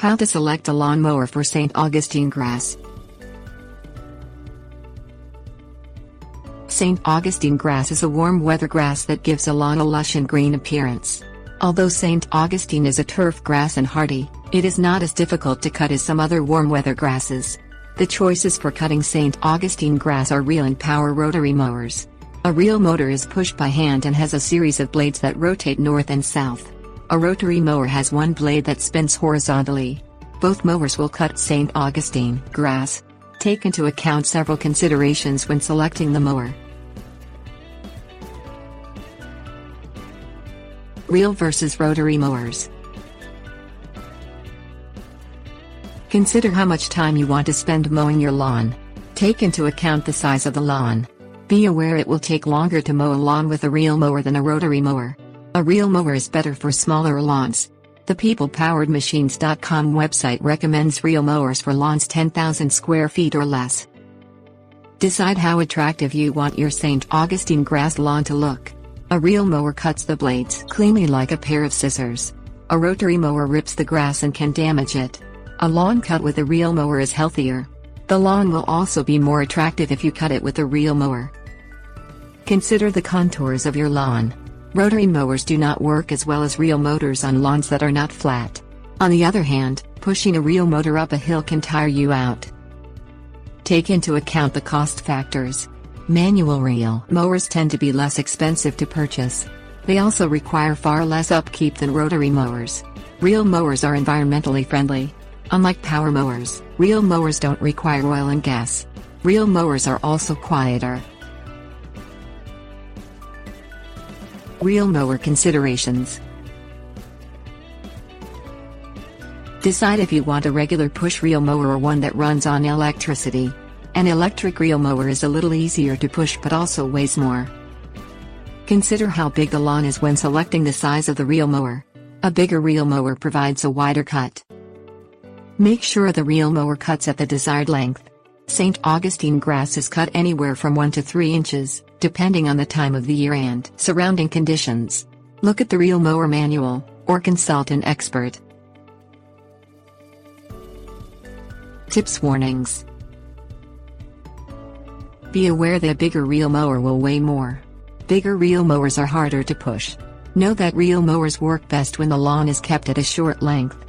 How to select a lawn mower for St. Augustine grass. St. Augustine grass is a warm weather grass that gives a lawn a lush and green appearance. Although St. Augustine is a turf grass and hardy, it is not as difficult to cut as some other warm weather grasses. The choices for cutting St. Augustine grass are reel and power rotary mowers. A reel motor is pushed by hand and has a series of blades that rotate north and south. A rotary mower has one blade that spins horizontally. Both mowers will cut St. Augustine grass. Take into account several considerations when selecting the mower. Reel versus rotary mowers. Consider how much time you want to spend mowing your lawn. Take into account the size of the lawn. Be aware it will take longer to mow a lawn with a reel mower than a rotary mower. A reel mower is better for smaller lawns. The PeoplePoweredMachines.com website recommends reel mowers for lawns 10,000 square feet or less. Decide how attractive you want your St. Augustine grass lawn to look. A reel mower cuts the blades cleanly like a pair of scissors. A rotary mower rips the grass and can damage it. A lawn cut with a reel mower is healthier. The lawn will also be more attractive if you cut it with a reel mower. Consider the contours of your lawn. Rotary mowers do not work as well as reel motors on lawns that are not flat. On the other hand, pushing a reel motor up a hill can tire you out. Take into account the cost factors. Manual reel mowers tend to be less expensive to purchase. They also require far less upkeep than rotary mowers. Reel mowers are environmentally friendly. Unlike power mowers, reel mowers don't require oil and gas. Reel mowers are also quieter. Reel mower considerations. Decide if you want a regular push reel mower or one that runs on electricity. An electric reel mower is a little easier to push but also weighs more. Consider how big the lawn is when selecting the size of the reel mower. A bigger reel mower provides a wider cut. Make sure the reel mower cuts at the desired length. St. Augustine grass is cut anywhere from 1 to 3 inches, depending on the time of the year and surrounding conditions. Look at the reel mower manual, or consult an expert. Tips. Warnings. Be aware that a bigger reel mower will weigh more. Bigger reel mowers are harder to push. Know that reel mowers work best when the lawn is kept at a short length.